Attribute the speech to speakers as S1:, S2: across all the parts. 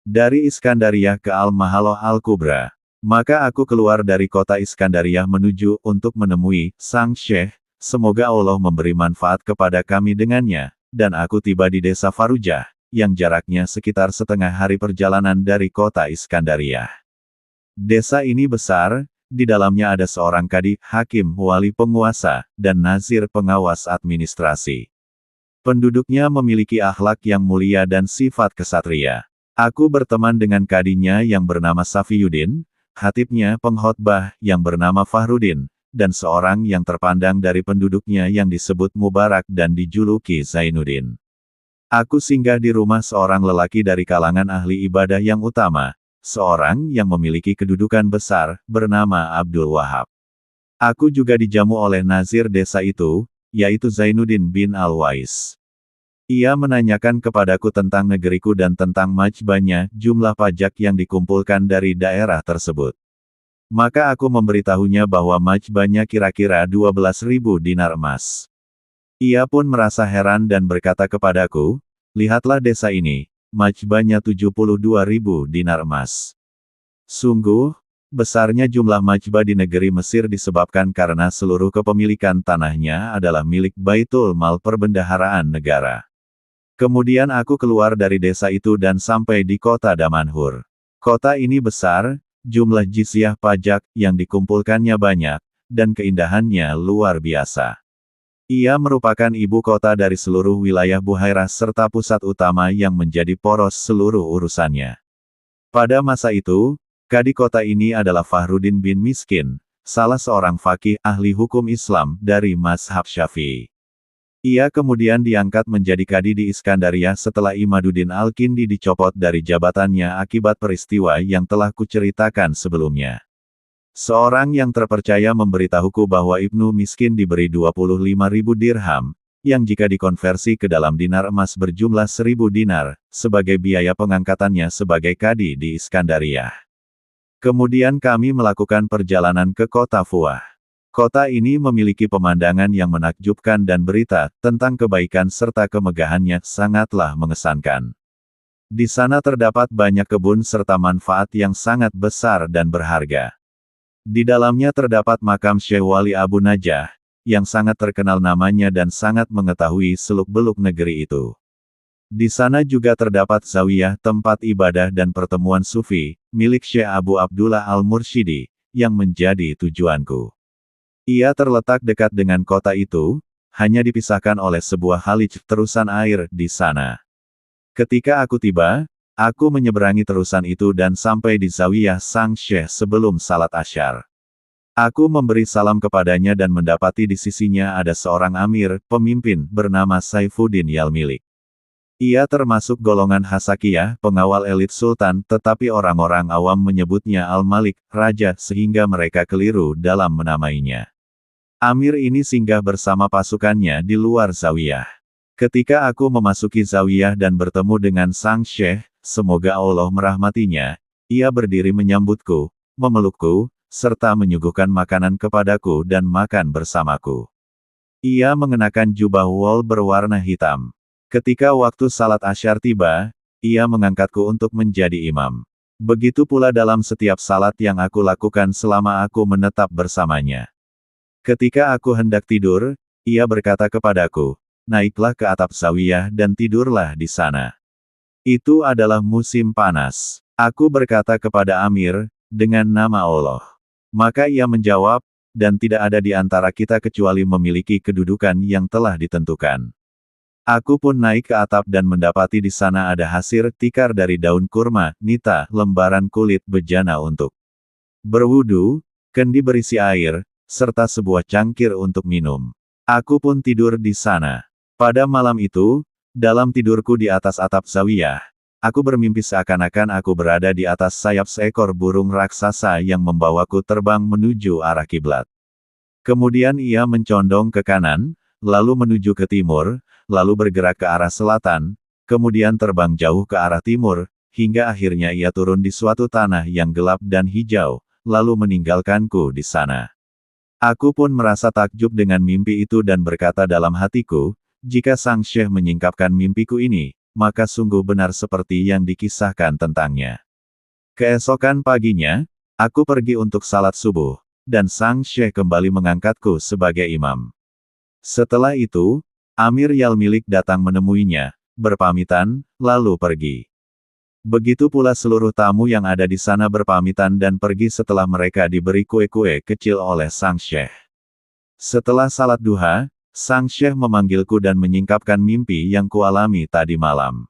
S1: Dari Iskandariyah ke Al-Mahaloh Al-Kubra. Maka aku keluar dari kota Iskandariyah menuju untuk menemui Sang Syekh, semoga Allah memberi manfaat kepada kami dengannya, dan aku tiba di desa Farujah, yang jaraknya sekitar setengah hari perjalanan dari kota Iskandariyah. Desa ini besar, di dalamnya ada seorang kadi, hakim, wali penguasa, dan nazir pengawas administrasi. Penduduknya memiliki akhlak yang mulia dan sifat kesatria. Aku berteman dengan kadinya yang bernama Safiyuddin, khatibnya pengkhotbah yang bernama Fahrudin, dan seorang yang terpandang dari penduduknya yang disebut Mubarak dan dijuluki Zainuddin. Aku singgah di rumah seorang lelaki dari kalangan ahli ibadah yang utama, seorang yang memiliki kedudukan besar, bernama Abdul Wahab. Aku juga dijamu oleh nazir desa itu, yaitu Zainuddin bin Al-Wais. Ia menanyakan kepadaku tentang negeriku dan tentang majbahnya, jumlah pajak yang dikumpulkan dari daerah tersebut. Maka aku memberitahunya bahwa majbahnya kira-kira 12.000 dinar emas. Ia pun merasa heran dan berkata kepadaku, lihatlah desa ini, majbahnya 72.000 dinar emas. Sungguh, besarnya jumlah majbah di negeri Mesir disebabkan karena seluruh kepemilikan tanahnya adalah milik Baitul Mal Perbendaharaan Negara. Kemudian aku keluar dari desa itu dan sampai di kota Damanhur. Kota ini besar, jumlah jizyah pajak yang dikumpulkannya banyak, dan keindahannya luar biasa. Ia merupakan ibu kota dari seluruh wilayah Buhairah serta pusat utama yang menjadi poros seluruh urusannya. Pada masa itu, kadi kota ini adalah Fahrudin bin Miskin, salah seorang faqih ahli hukum Islam dari mazhab Syafi'i. Ia kemudian diangkat menjadi kadi di Iskandariyah setelah Imaduddin Al-Kindi dicopot dari jabatannya akibat peristiwa yang telah kuceritakan sebelumnya. Seorang yang terpercaya memberitahuku bahwa Ibnu Miskin diberi 25.000 dirham, yang jika dikonversi ke dalam dinar emas berjumlah 1.000 dinar, sebagai biaya pengangkatannya sebagai kadi di Iskandariyah. Kemudian kami melakukan perjalanan ke kota Fuah. Kota ini memiliki pemandangan yang menakjubkan dan berita tentang kebaikan serta kemegahannya sangatlah mengesankan. Di sana terdapat banyak kebun serta manfaat yang sangat besar dan berharga. Di dalamnya terdapat makam Syekh Wali Abu Najah, yang sangat terkenal namanya dan sangat mengetahui seluk-beluk negeri itu. Di sana juga terdapat zawiyah tempat ibadah dan pertemuan sufi, milik Syekh Abu Abdullah Al-Mursyidi, yang menjadi tujuanku. Ia terletak dekat dengan kota itu, hanya dipisahkan oleh sebuah khalij terusan air di sana. Ketika aku tiba, aku menyeberangi terusan itu dan sampai di zawiyah sang syekh sebelum salat asyar. Aku memberi salam kepadanya dan mendapati di sisinya ada seorang amir, pemimpin, bernama Saifuddin Yalmilik. Ia termasuk golongan Hasakiyah, pengawal elit sultan, tetapi orang-orang awam menyebutnya Al-Malik, raja, sehingga mereka keliru dalam menamainya. Amir ini singgah bersama pasukannya di luar zawiyah. Ketika aku memasuki zawiyah dan bertemu dengan sang syekh, semoga Allah merahmatinya, ia berdiri menyambutku, memelukku, serta menyuguhkan makanan kepadaku dan makan bersamaku. Ia mengenakan jubah wol berwarna hitam. Ketika waktu salat asyar tiba, ia mengangkatku untuk menjadi imam. Begitu pula dalam setiap salat yang aku lakukan selama aku menetap bersamanya. Ketika aku hendak tidur, ia berkata kepadaku, naiklah ke atap zawiyah dan tidurlah di sana. Itu adalah musim panas. Aku berkata kepada Amir, dengan nama Allah. Maka ia menjawab, dan tidak ada di antara kita kecuali memiliki kedudukan yang telah ditentukan. Aku pun naik ke atap dan mendapati di sana ada hasir tikar dari daun kurma, nita, lembaran kulit bejana untuk berwudu, kendi berisi air, serta sebuah cangkir untuk minum. Aku pun tidur di sana. Pada malam itu, dalam tidurku di atas atap zawiyah, aku bermimpi seakan-akan aku berada di atas sayap seekor burung raksasa yang membawaku terbang menuju arah kiblat. Kemudian ia mencondong ke kanan, lalu menuju ke timur, lalu bergerak ke arah selatan, kemudian terbang jauh ke arah timur, hingga akhirnya ia turun di suatu tanah yang gelap dan hijau, lalu meninggalkanku di sana. Aku pun merasa takjub dengan mimpi itu dan berkata dalam hatiku, jika sang syekh menyingkapkan mimpiku ini, maka sungguh benar seperti yang dikisahkan tentangnya. Keesokan paginya, aku pergi untuk salat subuh, dan sang syekh kembali mengangkatku sebagai imam. Setelah itu, Amir Yalmilik datang menemuinya, berpamitan, lalu pergi. Begitu pula seluruh tamu yang ada di sana berpamitan dan pergi setelah mereka diberi kue-kue kecil oleh sang syekh. Setelah salat duha, sang syekh memanggilku dan menyingkapkan mimpi yang kualami tadi malam.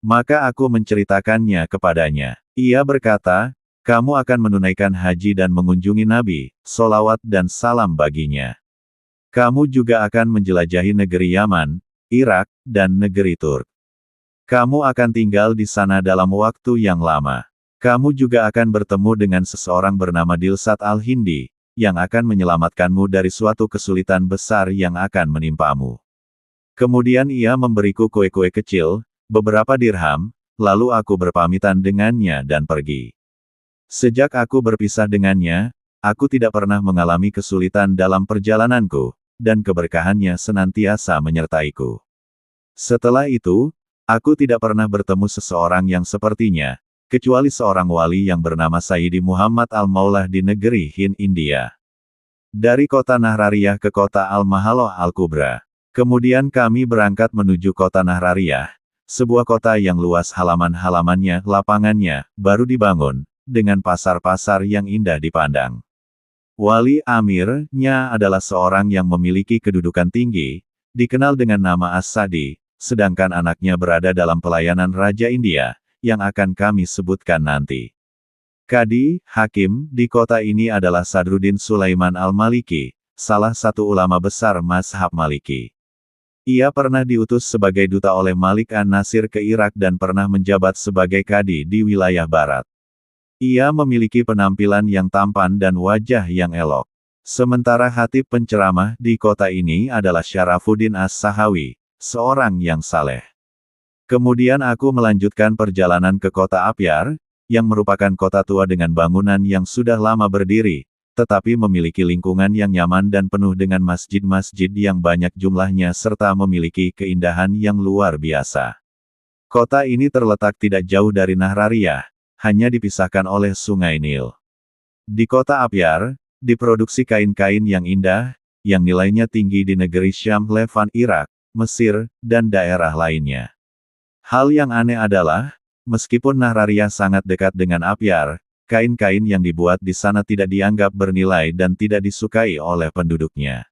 S1: Maka aku menceritakannya kepadanya. Ia berkata, kamu akan menunaikan haji dan mengunjungi Nabi, solawat dan salam baginya. Kamu juga akan menjelajahi negeri Yaman, Irak, dan negeri Turk. Kamu akan tinggal di sana dalam waktu yang lama. Kamu juga akan bertemu dengan seseorang bernama Dilsat Al-Hindi, yang akan menyelamatkanmu dari suatu kesulitan besar yang akan menimpamu. Kemudian ia memberiku kue-kue kecil, beberapa dirham, lalu aku berpamitan dengannya dan pergi. Sejak aku berpisah dengannya, aku tidak pernah mengalami kesulitan dalam perjalananku, dan keberkahannya senantiasa menyertaiku. Setelah itu, aku tidak pernah bertemu seseorang yang sepertinya, kecuali seorang wali yang bernama Sayyidi Muhammad Al-Maulah di negeri Hind, India. Dari kota Nahrariyah ke kota Al-Mahaloh Al-Kubra. Kemudian kami berangkat menuju kota Nahrariyah, sebuah kota yang luas halaman-halamannya, lapangannya, baru dibangun, dengan pasar-pasar yang indah dipandang. Wali Amirnya adalah seorang yang memiliki kedudukan tinggi, dikenal dengan nama As-Sadi, sedangkan anaknya berada dalam pelayanan Raja India, yang akan kami sebutkan nanti. Kadi, hakim, di kota ini adalah Sadruddin Sulaiman Al-Maliki, salah satu ulama besar mazhab Maliki. Ia pernah diutus sebagai duta oleh Malik An-Nasir ke Irak dan pernah menjabat sebagai kadi di wilayah barat. Ia memiliki penampilan yang tampan dan wajah yang elok. Sementara khatib penceramah di kota ini adalah Syarafuddin As-Sahawi, seorang yang saleh. Kemudian aku melanjutkan perjalanan ke kota Apyar, yang merupakan kota tua dengan bangunan yang sudah lama berdiri, tetapi memiliki lingkungan yang nyaman dan penuh dengan masjid-masjid yang banyak jumlahnya serta memiliki keindahan yang luar biasa. Kota ini terletak tidak jauh dari Nahrariyah, hanya dipisahkan oleh Sungai Nil. Di kota Apyar, diproduksi kain-kain yang indah, yang nilainya tinggi di negeri Syam, Levan, Irak, Mesir, dan daerah lainnya. Hal yang aneh adalah, meskipun Nahrariyah sangat dekat dengan Apyar, kain-kain yang dibuat di sana tidak dianggap bernilai dan tidak disukai oleh penduduknya.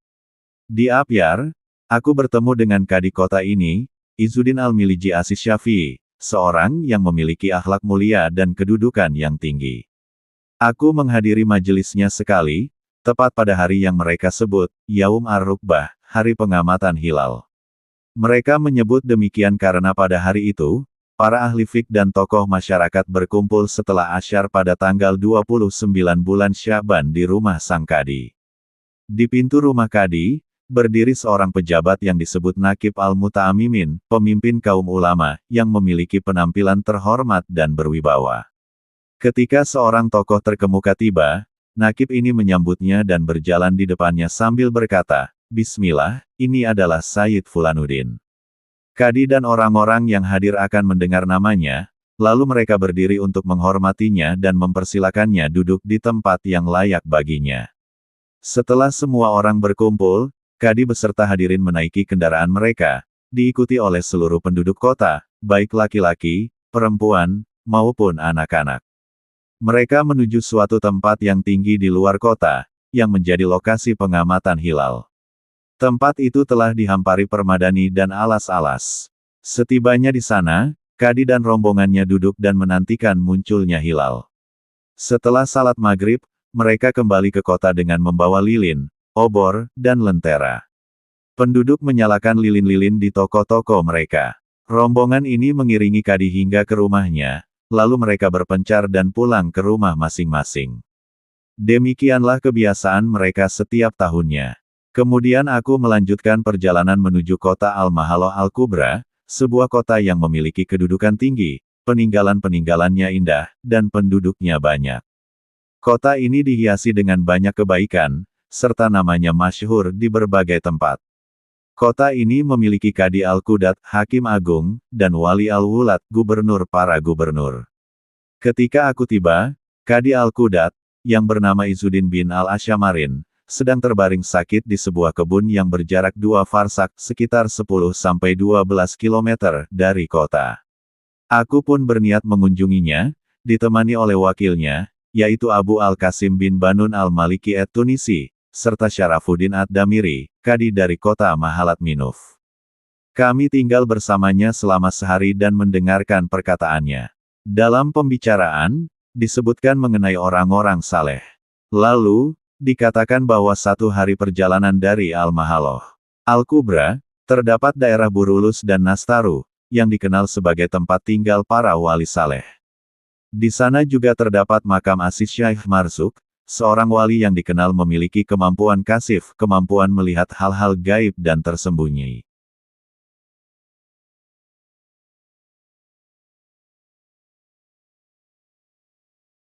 S1: Di Apyar, aku bertemu dengan kadi kota ini, Izzuddin Al-Miliji Asis Syafi'i, seorang yang memiliki akhlak mulia dan kedudukan yang tinggi. Aku menghadiri majelisnya sekali, tepat pada hari yang mereka sebut, Yaum Ar-Rukbah, hari pengamatan hilal. Mereka menyebut demikian karena pada hari itu, para ahli fik dan tokoh masyarakat berkumpul setelah asyar pada tanggal 29 bulan Sya'ban di rumah sang kadi. Di pintu rumah kadi, berdiri seorang pejabat yang disebut Nakib Al-Muta'amimin, pemimpin kaum ulama, yang memiliki penampilan terhormat dan berwibawa. Ketika seorang tokoh terkemuka tiba, Nakib ini menyambutnya dan berjalan di depannya sambil berkata, Bismillah, ini adalah Sayyid Fulanuddin. Kadi dan orang-orang yang hadir akan mendengar namanya, lalu mereka berdiri untuk menghormatinya dan mempersilakannya duduk di tempat yang layak baginya. Setelah semua orang berkumpul, Kadi beserta hadirin menaiki kendaraan mereka, diikuti oleh seluruh penduduk kota, baik laki-laki, perempuan, maupun anak-anak. Mereka menuju suatu tempat yang tinggi di luar kota, yang menjadi lokasi pengamatan hilal. Tempat itu telah dihampari permadani dan alas-alas. Setibanya di sana, Kadi dan rombongannya duduk dan menantikan munculnya hilal. Setelah salat maghrib, mereka kembali ke kota dengan membawa lilin, obor, dan lentera. Penduduk menyalakan lilin-lilin di toko-toko mereka. Rombongan ini mengiringi Kadi hingga ke rumahnya, lalu mereka berpencar dan pulang ke rumah masing-masing. Demikianlah kebiasaan mereka setiap tahunnya. Kemudian aku melanjutkan perjalanan menuju kota Al-Mahaloh Al-Kubra, sebuah kota yang memiliki kedudukan tinggi, peninggalan-peninggalannya indah, dan penduduknya banyak. Kota ini dihiasi dengan banyak kebaikan, serta namanya masyhur di berbagai tempat. Kota ini memiliki Qadi Al-Qudat, Hakim Agung, dan Wali Al-Wulat, Gubernur para Gubernur. Ketika aku tiba, Qadi Al-Qudat, yang bernama Izzuddin bin Al-Asyamarin, sedang terbaring sakit di sebuah kebun yang berjarak 2 farsak, sekitar 10-12 kilometer dari kota. Aku pun berniat mengunjunginya, ditemani oleh wakilnya, yaitu Abu Al-Qasim bin Banun Al-Maliki At-Tunisi, serta Syarafuddin Ad-Damiri, Qadi dari kota Mahalat Minuf. Kami tinggal bersamanya selama sehari dan mendengarkan perkataannya. Dalam pembicaraan, disebutkan mengenai orang-orang saleh. Lalu, dikatakan bahwa 1 hari perjalanan dari Al-Mahaloh Al-Kubra, terdapat daerah Burulus dan Nastaru, yang dikenal sebagai tempat tinggal para wali saleh. Di sana juga terdapat makam Asis Syaikh Marzuk, seorang wali yang dikenal memiliki kemampuan kasif, kemampuan melihat hal-hal gaib dan tersembunyi.